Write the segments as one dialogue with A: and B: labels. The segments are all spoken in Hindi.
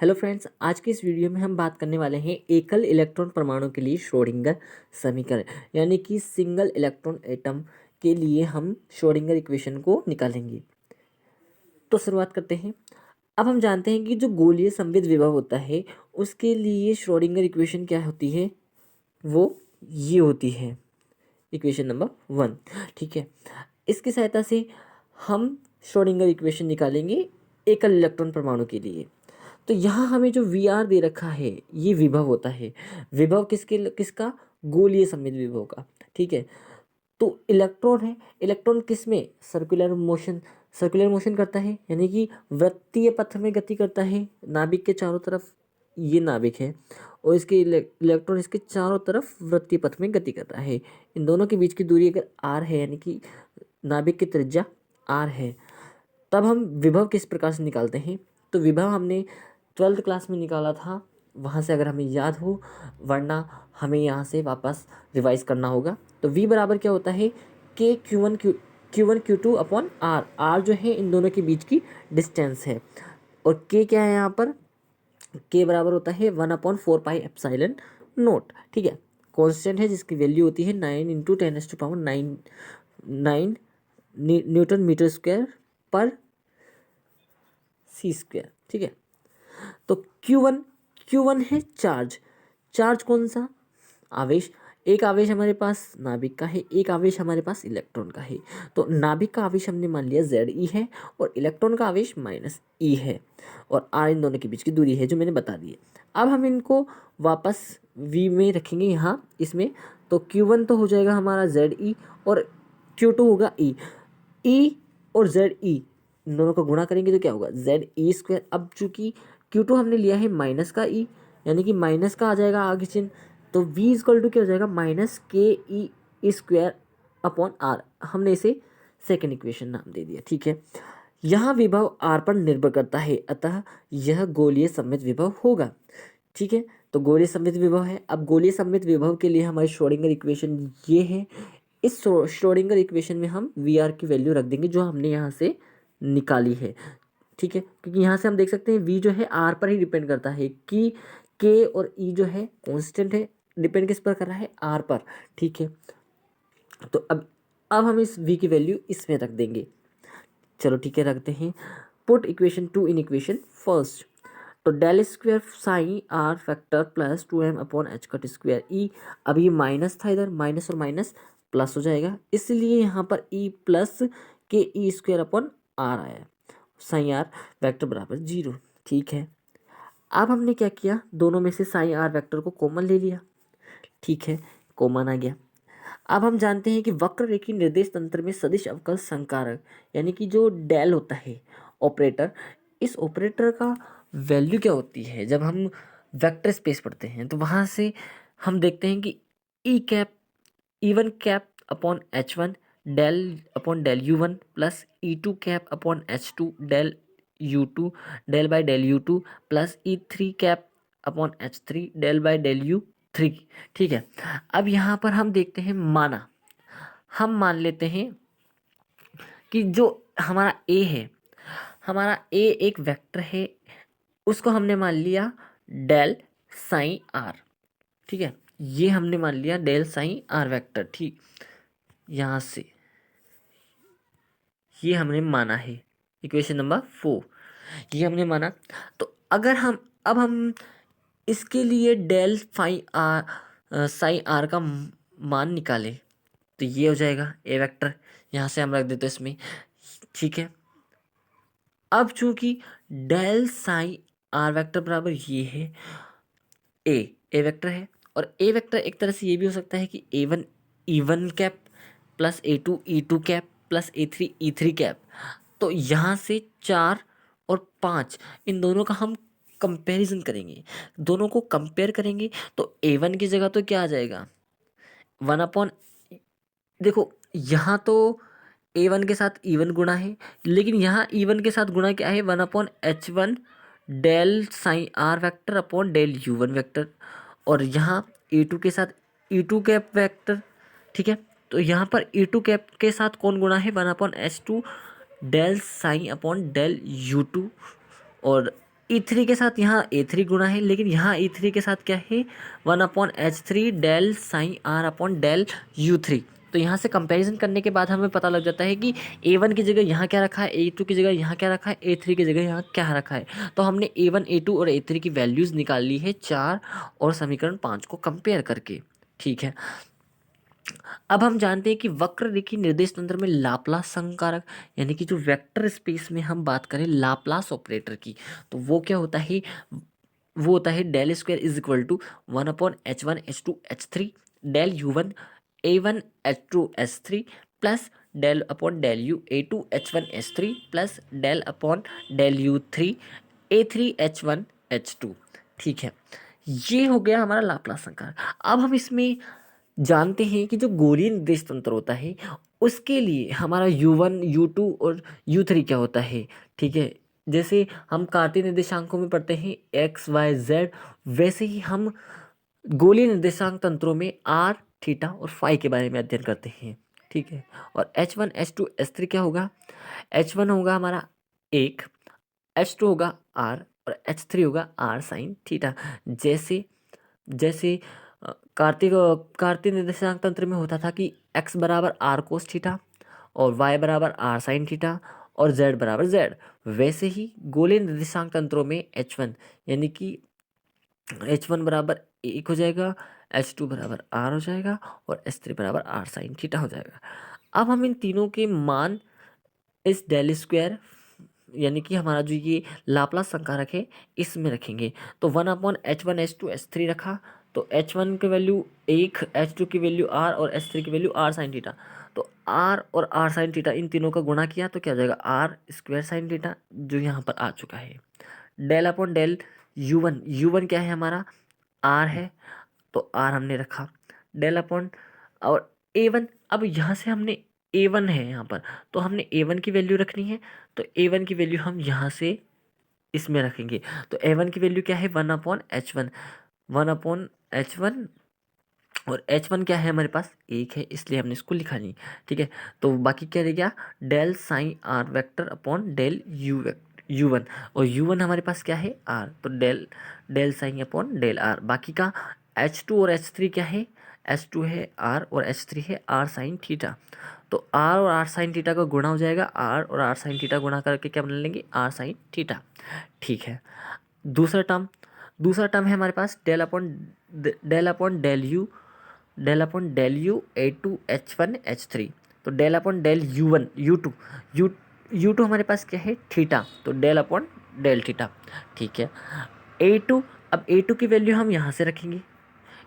A: हेलो फ्रेंड्स, आज की इस वीडियो में हम बात करने वाले हैं एकल इलेक्ट्रॉन परमाणु के लिए श्रोडिंगर समीकरण यानी कि सिंगल इलेक्ट्रॉन एटम के लिए हम श्रोडिंगर इक्वेशन को निकालेंगे। तो शुरुआत करते हैं। अब हम जानते हैं कि जो गोलीय संवेद विभव होता है उसके लिए श्रोडिंगर इक्वेशन क्या होती है, वो ये होती है इक्वेशन नंबर 1। ठीक है, इसकी सहायता से हम श्रोडिंगर इक्वेशन निकालेंगे एकल इलेक्ट्रॉन परमाणु के लिए। तो यहाँ हमें जो वी आर दे रखा है ये विभव होता है। विभव किसका? गोलीय संवेद विभव का। ठीक है, तो इलेक्ट्रॉन है, इलेक्ट्रॉन किस में? सर्कुलर मोशन करता है, यानी कि वृत्तीय पथ में गति करता है नाभिक के चारों तरफ। ये नाभिक है और इसके इलेक्ट्रॉन इसके चारों तरफ वृत्तीय पथ में गति कर रहा है। इन दोनों के बीच की दूरी अगर आर है, यानी कि नाभिक की त्रिज्या आर है, तब हम विभव किस प्रकार से निकालते हैं? तो विभव हमने 12th क्लास में निकाला था, वहाँ से अगर हमें याद हो, वरना हमें यहाँ से वापस रिवाइज करना होगा। तो v बराबर क्या होता है? k Q1 Q2 upon are. Are जो है इन दोनों के बीच की डिस्टेंस है, और k क्या है यहाँ पर? k बराबर होता है 1/4πε0। ठीक है, कॉन्स्टेंट है जिसकी वैल्यू होती है 9 × 10⁻⁹ न्यूटन मीटर स्क्वायर पर c²। ठीक है, तो Q1 है चार्ज कौन सा? आवेश। एक आवेश हमारे पास नाभिक का है, एक आवेश हमारे पास इलेक्ट्रॉन का है। तो नाभिक का आवेश हमने मान लिया Ze है और इलेक्ट्रॉन का आवेश -e है, और r इन दोनों के बीच की दूरी है जो मैंने बता दी है। अब हम इनको वापस v में रखेंगे यहाँ इसमें। तो Q1 तो हो जाएगा हमारा Ze और Q2 होगा e और Ze इन दोनों का गुणा करेंगे तो क्या होगा? Ze²। अब चूंकि Q2 हमने लिया है माइनस का e, यानी कि माइनस का आ जाएगा आगे चिन्ह, तो v इक्वल टू क्या हो जाएगा? -ke² upon are. हमने इसे सेकेंड इक्वेशन नाम दे दिया। ठीक है, यहाँ विभव आर पर निर्भर करता है, अतः यह गोलीय सममित विभव होगा। ठीक है, तो गोलीय सममित विभव है। अब गोलीय सममित विभव के लिए हमारी श्रोडिंगर इक्वेशन ये है। इस श्रोडिंगर इक्वेशन में हम वी आर की वैल्यू रख देंगे जो हमने यहाँ से निकाली है। ठीक है, क्योंकि यहाँ से हम देख सकते हैं v जो है r पर ही डिपेंड करता है, कि k और e जो है कांस्टेंट है, डिपेंड किस पर कर रहा है? r पर। ठीक है, तो अब हम इस v की वैल्यू इसमें रख देंगे। चलो ठीक है, रखते हैं। Put equation 2 in equation first. तो del square sine R factor plus 2m upon H cut square E. अब ये माइनस था, इधर माइनस और माइनस प्लस हो जाएगा, इसलिए यहाँ पर e plus ke² upon R आया। साइन आर वेक्टर बराबर 0। ठीक है, अब हमने क्या किया? दोनों में से साइन आर वेक्टर को कॉमन ले लिया। ठीक है, कॉमन आ गया। अब हम जानते हैं कि वक्र रेखीय निर्देश तंत्र में सदिश अवकल संकारक यानी कि जो डेल होता है ऑपरेटर, इस ऑपरेटर का वैल्यू क्या होती है? जब हम वेक्टर स्पेस पढ़ते हैं तो वहाँ से हम देखते हैं कि E1 cap upon H1 del upon del U1 plus E2 cap upon H2 del U2 del by del U2 plus E3 cap upon H3 del by del U3। ठीक है, अब यहाँ पर हम देखते हैं हम मान लेते हैं कि जो हमारा A है, हमारा A एक वेक्टर है, उसको हमने मान लिया डेल साइन आर। ठीक है, ये हमने मान लिया डेल साइन आर वेक्टर। ठीक, यहाँ से ये हमने माना है इक्वेशन नंबर 4, ये हमने माना। तो अगर हम इसके लिए डेल साइन आर का मान निकालें तो ये हो जाएगा ए वेक्टर, यहाँ से हम रख देते हैं इसमें। ठीक है, अब चूंकि डेल साइन आर वेक्टर बराबर ये है ए वेक्टर है, और ए वेक्टर एक तरह से ये भी हो सकता है कि A1 E1 cap plus A2 E2 cap plus A3 E3 cap. तो यहाँ से 4 और 5 इन दोनों का हम कंपैरिजन करेंगे, दोनों को कंपेयर करेंगे। तो A1 की जगह तो क्या आ जाएगा? 1 अपॉन, देखो यहाँ तो A1 के साथ E1 गुणा है, लेकिन यहाँ E1 के साथ गुणा क्या है? 1/H1 del sine are vector upon del U1 vector, और यहाँ E2 के साथ E2 कैप वेक्टर। ठीक है, तो यहाँ पर E2 कैप के साथ कौन गुणा है? 1/H2 del sine upon del U2, और E3 के साथ यहाँ A3 गुणा है, लेकिन यहाँ E3 के साथ क्या है 1/H3 del sine R upon del U3। तो यहाँ से कंपैरिजन करने के बाद हमें पता लग जाता है कि A1 की जगह यहाँ क्या रखा है, A2 की जगह यहाँ क्या रखा है, A3 की जगह यहाँ क्या रखा है। तो हमने A1 A2 और A3 की वैल्यूज़ निकाल ली है 4 और समीकरण 5 को कंपेयर करके। ठीक है, अब हम जानते हैं कि वक्र रेखीय निर्देश तंत्र में लाप्लास संकारक यानी कि जो वेक्टर स्पेस में हम बात करें लाप्लास ऑपरेटर की, तो वो क्या होता है, वो होता है del square is equal to 1/H1 H2 H3 del U1 A1 H2 H3 plus del upon del U A2 H1 H3 plus del upon del U3 A3 H1 H2। ठीक है, ये हो गया हमारा लाप्लास संकारक। अब हम इसमें जानते हैं कि जो गोलीय निर्देश तंत्र होता है उसके लिए हमारा U1 U2 और U3 क्या होता है। ठीक है, जैसे हम कार्तीय निर्देशांकों में पढ़ते हैं एक्स वाई जेड, वैसे ही हम गोलीय निर्देशांक तंत्रों में आर थीटा और फाई के बारे में अध्ययन करते हैं। ठीक है, और H1 H2 H3 क्या होगा, H1 होगा हमारा 1, H2 होगा आर और H3 होगा आर साइन थीटा। जैसे जैसे कार्तीय निर्देशांक तंत्र में होता था कि x बराबर आर कोस थीटा और y बराबर आर साइन थीटा और z बराबर z, वैसे ही गोलीय निर्देशांक तंत्रों में H1 यानी कि H1 बराबर 1 हो जाएगा, H2 बराबर आर हो जाएगा और H3 बराबर आर साइन थीटा हो जाएगा। अब हम इन तीनों के मान इस डेल स्क्वायर यानी कि हमारा जो ये लाप्लास संकारक है इसमें रखेंगे। तो 1/H1 H2 H3 रखा, तो H1 की वैल्यू 1, H2 की वैल्यू R और H3 की वैल्यू R साइन थीटा। तो R और R साइन थीटा इन तीनों का गुणा किया तो क्या हो जाएगा R स्क्वायर साइन थीटा, जो यहाँ पर आ चुका है। Del upon del U1, U1 क्या है हमारा R है, तो R हमने रखा। डेल अपॉन और A1, अब यहाँ से हमने A1 है यहाँ पर, तो हमने A1 की वैल्यू रखनी है, तो A1 की वैल्यू हम यहाँ से इसमें रखेंगे। तो A1 की वैल्यू क्या है 1/H1, 1/H1 और H1 क्या है हमारे पास 1 है, इसलिए हमने इसको लिखा नहीं। ठीक है, तो बाकी क्या रह गया del sine are vector upon del U1, और U1 हमारे पास क्या है R, तो del del sine upon del R। बाकी का H2 और H3 क्या है, H2 है R और H3 है R साइन थीटा। तो R और R साइन थीटा का गुणा हो जाएगा, R और R साइन थीटा गुणा करके क्या बना लेंगे R साइन थीटा। ठीक है, दूसरा टर्म है हमारे पास del upon del U A2 H1 H3। तो del upon del U1 U2 हमारे पास क्या है थीटा, तो डेल अपॉन डेल थीटा। ठीक है, A2, अब A2 की वैल्यू हम यहाँ से रखेंगे,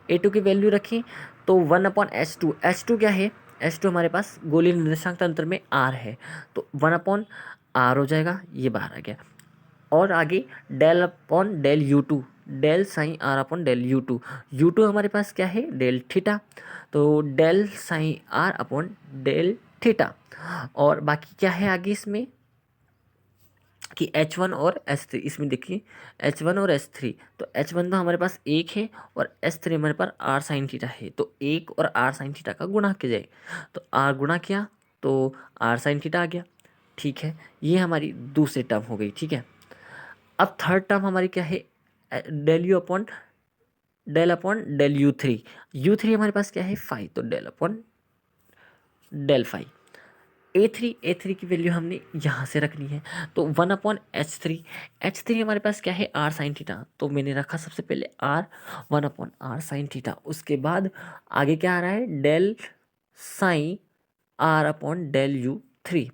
A: A2 की वैल्यू रखें तो 1/H2, H2 क्या है, H2 हमारे पास गोलीय निर्देशांक तंत्र में R है, तो 1/R हो जाएगा, ये बाहर आ गया। और आगे del upon del U2, del sine R upon del U2 हमारे पास क्या है डेल थीटा, तो del sine R upon del theta. और बाकी क्या है आगे इसमें कि H1 और H3, इसमें देखिए H1 और H3, तो H1 तो हमारे पास 1 है और H3 हमारे पास R साइन थीटा है, तो 1 और R साइन थीटा का गुणा किया जाए, तो R गुणा किया तो R साइन थीटा आ गया। ठीक है, ये हमारी दूसरी टर्म हो गई। ठीक है, अब थर्ड टर्म हमारी क्या है डेल अपॉन डेल U3 हमारे पास क्या है 5, तो डेल अपॉन डेल 5। A3 की वैल्यू हमने यहाँ से रखनी है, तो 1/H3 हमारे पास क्या है R साइन थीटा, तो मैंने रखा सबसे पहले R 1/R साइन थीटा। उसके बाद आगे क्या आ रहा है del sine R upon del U3,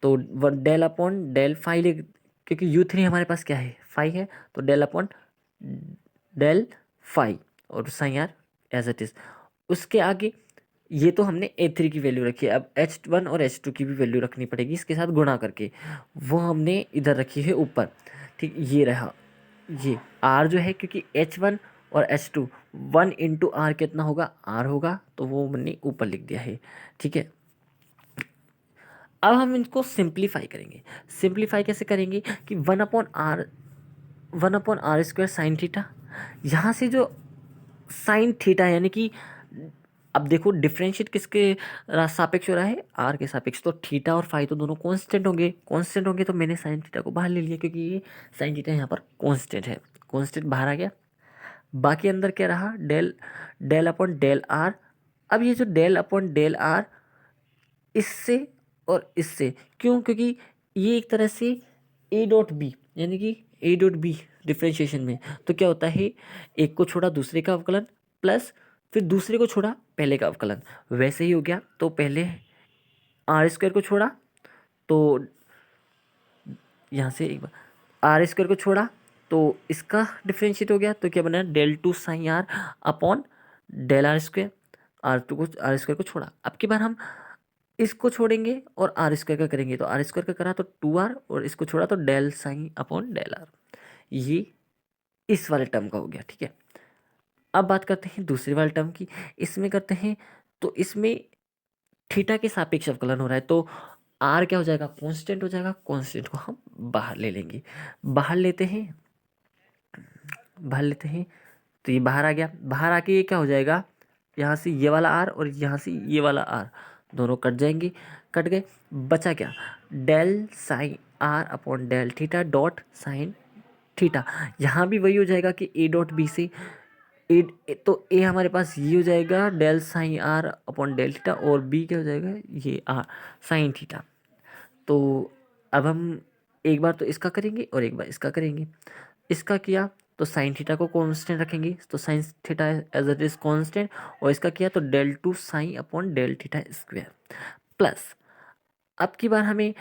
A: तो डेल अपॉन डेल 5 ले, क्योंकि U3 हमारे पास क्या है 5 है, तो डेल अपॉन डेल 5 और sine R as it is. उसके आगे ये तो हमने A3 की वैल्यू रखी है, अब H1 और H2 की भी वैल्यू रखनी पड़ेगी इसके साथ गुणा करके, वो हमने इधर रखी है ऊपर। ठीक, ये रहा, ये R जो है, क्योंकि H1 और H2 1 इंटू R कितना होगा R होगा, तो वो हमने ऊपर लिख दिया है। ठीक है, अब हम इनको सिंप्लीफाई करेंगे। सिंप्लीफाई कैसे करेंगे कि 1/R स्क्वायर साइन थीटा, यहाँ से जो साइन थीटा यानी कि अब देखो डिफरेंशिएट किसके सापेक्ष हो रहा है, आर के सापेक्ष। तो थीटा और फाई तो दोनों कांस्टेंट होंगे, कांस्टेंट होंगे तो मैंने साइन थीटा को बाहर ले लिया, क्योंकि ये साइन थीटा यहाँ पर कांस्टेंट है, कांस्टेंट बाहर आ गया। बाकी अंदर क्या रहा, del del upon del r. अब ये जो डेल अपॉन डेल आर इससे और इससे, क्यों, क्योंकि ये एक तरह से ए डॉट बी, यानी कि ए डॉट बी डिफ्रेंशिएशन में तो क्या होता है, एक को छोड़ा दूसरे का अवकलन प्लस फिर दूसरे को छोड़ा पहले का अवकलन, वैसे ही हो गया। तो पहले आर स्क्वायर को छोड़ा तो यहाँ से एक बार आर स्क्वायर को छोड़ा तो इसका डिफ्रेंशिएट हो गया, तो क्या बना, del two sine are upon del r square. R square को छोड़ा, अब की बार हम इसको छोड़ेंगे और आर स्क्वायर का करेंगे, तो आर स्क्वायर का करा तो 2r और इसको छोड़ा तो del sine upon del r, ये इस वाले टर्म का हो गया। ठीक है, अब बात करते हैं दूसरे वाले टर्म की, इसमें करते हैं तो इसमें थीटा के सापेक्ष अवकलन हो रहा है, तो आर क्या हो जाएगा, कांस्टेंट हो जाएगा, कांस्टेंट को हम बाहर ले लेंगे, बाहर लेते हैं, बाहर लेते हैं तो ये बाहर आ गया, बाहर आके ये क्या हो जाएगा, यहाँ से ये वाला आर और यहाँ से ये वाला आर दोनों कट जाएंगे, कट गए, बचा क्या, del sine are upon del theta dot sine theta. यहाँ भी वही हो जाएगा कि ए डॉट बी से ए, तो ए हमारे पास ये हो जाएगा del sine are upon del theta, और बी क्या हो जाएगा, ये आर साइन थीटा। तो अब हम एक बार तो इसका करेंगे और एक बार इसका करेंगे। इसका किया तो साइन थीटा को कांस्टेंट रखेंगे, तो sine theta as it is constant, और इसका किया तो del two sine upon del theta square plus, अब की बार हमें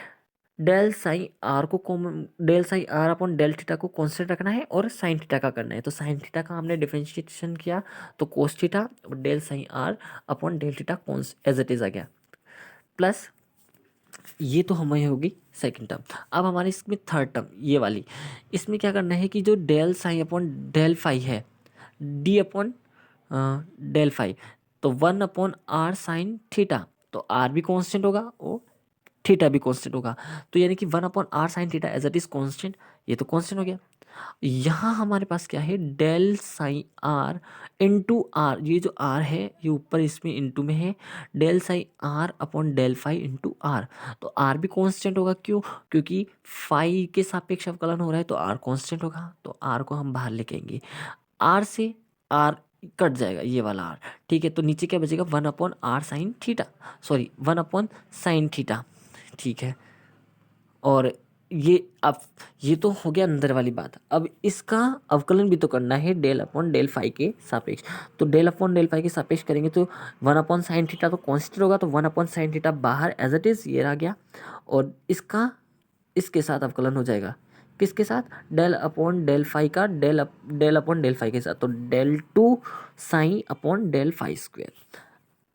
A: डेल साइन आर को del sine are upon del theta को कांस्टेंट रखना है और साइन थीटा का करना है, तो साइन थीटा का हमने डिफरेंशिएशन किया तो कोस थीटा और del sine are upon del theta as it is आ गया, प्लस ये तो हमारी होगी सेकंड टर्म। अब हमारे इसमें थर्ड टर्म ये वाली, इसमें क्या करना है कि जो del sine upon del phi है, डी अपॉन डेल फाई, तो 1 अपॉन आर साइन थीटा, तो आर भी कांस्टेंट होगा और थीटा भी कांस्टेंट होगा, तो यानी कि 1 upon r sine theta as it is constant, ये तो कांस्टेंट हो गया। यहाँ हमारे पास क्या है, del sine r into r, ये जो आर है ये ऊपर इसमें इंटू में है, del sine are upon del phi into r, तो आर भी कांस्टेंट होगा, क्यों, क्योंकि फाई के सापेक्ष अवकलन हो रहा है तो आर कांस्टेंट होगा, तो आर को हम बाहर लेके आएंगे, आर से आर कट जाएगा ये वाला आर। ठीक है, तो नीचे क्या बचेगा, 1 upon r sine theta, sorry 1 upon sine theta. ठीक है, और ये अब ये तो हो गया अंदर वाली बात, अब इसका अवकलन भी तो करना है डेल अपॉन डेल फाई के सापेक्ष, तो डेल अपॉन डेल फाई के सापेक्ष करेंगे तो 1 अपॉन साइन थीटा तो कांस्टेंट होगा, तो 1 अपॉन साइन थीटा बाहर एज इट इज ये रह गया, और इसका इसके साथ अवकलन हो जाएगा, किसके साथ, डेल अपॉन डेल फाई का डेल अपॉन डेल फाई के साथ, तो del two sine upon del phi square.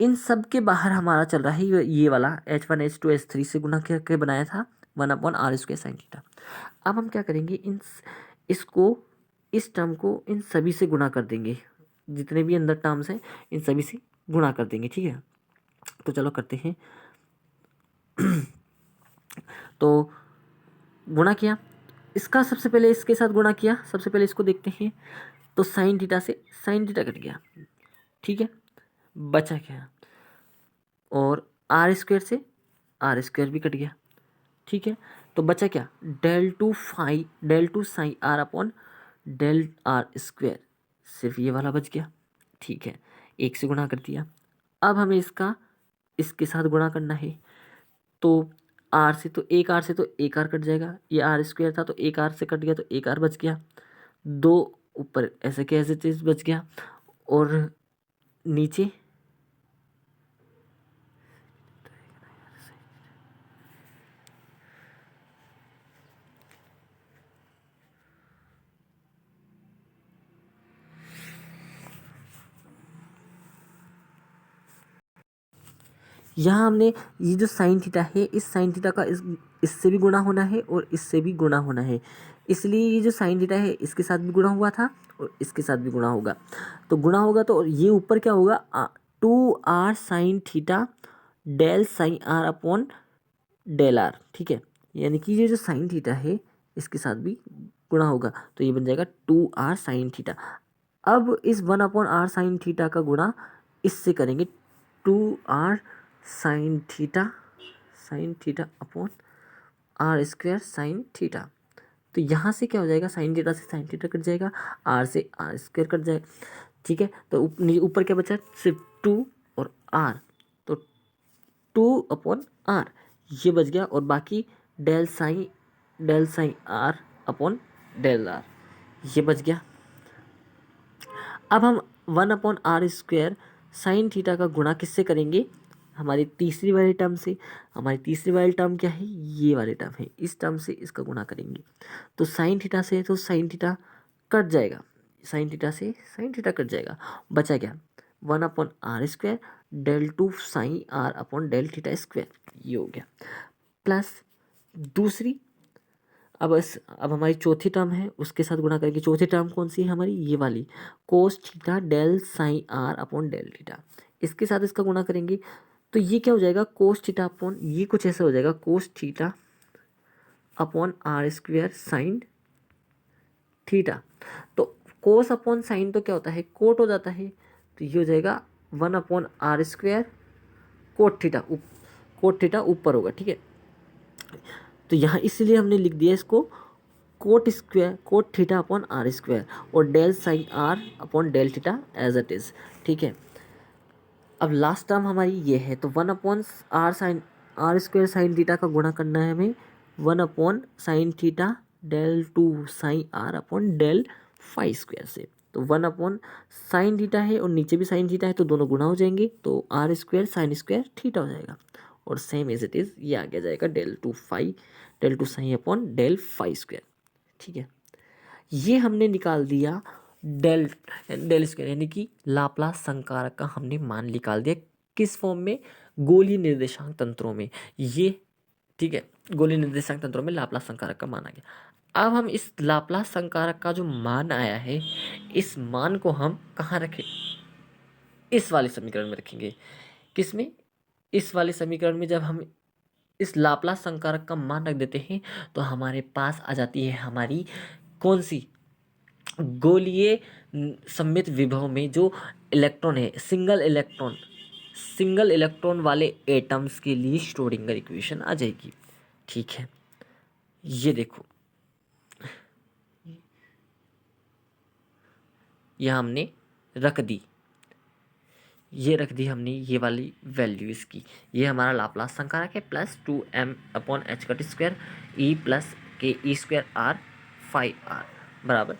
A: इन सब के बाहर हमारा चल रहा है ये वाला H1 H2 H3 से गुना करके बनाया था 1 upon are square sine theta. अब हम क्या करेंगे, इसको इस टर्म को इन सभी से गुणा कर देंगे, जितने भी अंदर टर्म्स हैं इन सभी से गुणा कर देंगे। ठीक है, तो चलो करते हैं। तो गुणा किया, इसका सबसे पहले इसके साथ गुणा किया, सबसे पहले इसको देखते हैं, तो साइन थीटा से साइन थीटा कट गया, ठीक है, बचा क्या, और आर स्क्वायर से आर स्क्वायर भी कट गया। ठीक है, तो बचा क्या, del two sine are upon del r square, सिर्फ ये वाला बच गया। ठीक है, एक से गुणा कर दिया, अब हमें इसका इसके साथ गुणा करना है, तो आर से तो एक आर कट जाएगा, ये आर स्क्वायर था तो एक आर से कट गया तो एक आर बच गया, दो ऊपर ऐसे के ऐसे चीज बच गया, और नीचे यहाँ हमने ये जो साइन थीटा है, इस साइन थीटा का इससे भी गुणा होना है और इससे भी गुणा होना है, इसलिए ये जो साइन थीटा है इसके साथ भी गुणा हुआ था और इसके साथ भी गुणा होगा, तो गुणा होगा तो ये ऊपर क्या होगा, 2r sine theta del sine are upon del r. ठीक है, यानी कि ये जो साइन थीटा है इसके साथ भी गुणा होगा, तो ये बन जाएगा 2r साइन थीटा। अब इस 1 अपॉन आर साइन थीटा का गुणा इससे करेंगे 2r sine theta upon are square sine theta. तो यहाँ से क्या हो जाएगा, साइन थीटा से साइन थीटा कट जाएगा, आर से आर स्क्वायर कट जाएगा। ठीक है, तो ऊपर क्या बचा, सिर्फ 2 और आर, तो 2 अपॉन आर ये बच गया, और बाकी del sine are upon del r ये बच गया। अब हम 1 upon are square sine theta का गुणा किससे करेंगे, हमारी तीसरी वाली टर्म से। हमारी तीसरी वाली टर्म क्या है, ये वाली टर्म है, इस टर्म से इसका गुणा करेंगे। तो साइन थीटा से तो साइन थीटा कट जाएगा, साइन थीटा से साइन थीटा कट जाएगा, बचा क्या, 1 upon are square del 2 sine are upon del theta square, ये हो गया। प्लस दूसरी, अब हमारी चौथी टर्म है, उसके साथ गुणा करेंगे। चौथी टर्म कौन सी है हमारी, ये वाली, cos theta del sine are upon del theta, इसके साथ इसका गुणा करेंगे। तो ये क्या हो जाएगा, कोस थीटा अपॉन, ये कुछ ऐसा हो जाएगा, cos theta upon are square sine theta. तो कोस अपॉन साइन तो क्या होता है, कोट हो जाता है, तो ये हो जाएगा 1 upon are square cot theta ऊपर होगा। ठीक है, तो यहाँ इसलिए हमने लिख दिया इसको cot theta upon are square, और del sine are upon del theta as it is. ठीक है, अब लास्ट टर्म हमारी ये है, तो 1 upon are square sine theta का गुणा करना है हमें 1 upon sine theta del 2 sine are upon del phi square से। तो 1 अपॉन साइन थीटा है और नीचे भी साइन थीटा है, तो दोनों गुणा हो जाएंगे, तो r square sine square theta हो जाएगा, और सेम एज इट इज़ ये आगे जाएगा del 2 sine upon del phi square. ठीक है, ये हमने निकाल दिया डेल स्क्वायर, यानी कि लाप्लास संकारक का हमने मान निकाल दिया। किस फॉर्म में, गोलीय निर्देशांक तंत्रों में ये। ठीक है, गोलीय निर्देशांक तंत्रों में लाप्लास संकारक का मान आ गया। अब हम इस लाप्लास संकारक का जो मान आया है, इस मान को हम कहाँ रखें, इस वाले समीकरण में रखेंगे। किसमें, इस वाले समीकरण में। जब हम इस लाप्लास संकारक का मान रख देते हैं, तो हमारे पास आ जाती है हमारी कौन सी, गोलीय सममित विभव में जो इलेक्ट्रॉन है, सिंगल इलेक्ट्रॉन वाले एटम्स के लिए श्रोडिंगर इक्वेशन आ जाएगी। ठीक है, ये देखो, यह हमने रख दी, हमने ये वाली वैल्यू इसकी। ये हमारा लाप्लास संकारक है, plus 2m upon H cut square E plus के E square are phi are बराबर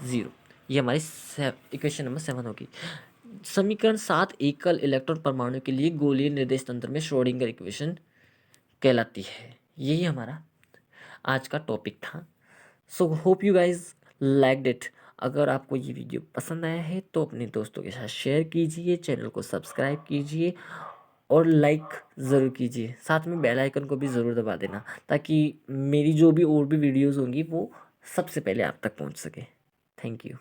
A: 0। ये हमारी इक्वेशन नंबर 7 होगी। समीकरण 7 एकल इलेक्ट्रॉन परमाणु के लिए गोलीय निर्देश तंत्र में श्रोडिंगर इक्वेशन कहलाती है। यही हमारा आज का टॉपिक था। So hope you guys liked it. अगर आपको ये वीडियो पसंद आया है तो अपने दोस्तों के साथ शेयर कीजिए, चैनल को सब्सक्राइब कीजिए और लाइक ज़रूर कीजिए। साथ में बेल आइकन को भी ज़रूर दबा देना, ताकि मेरी जो भी और भी वीडियोज़ होंगी वो सबसे पहले आप तक पहुंच सके। Thank you.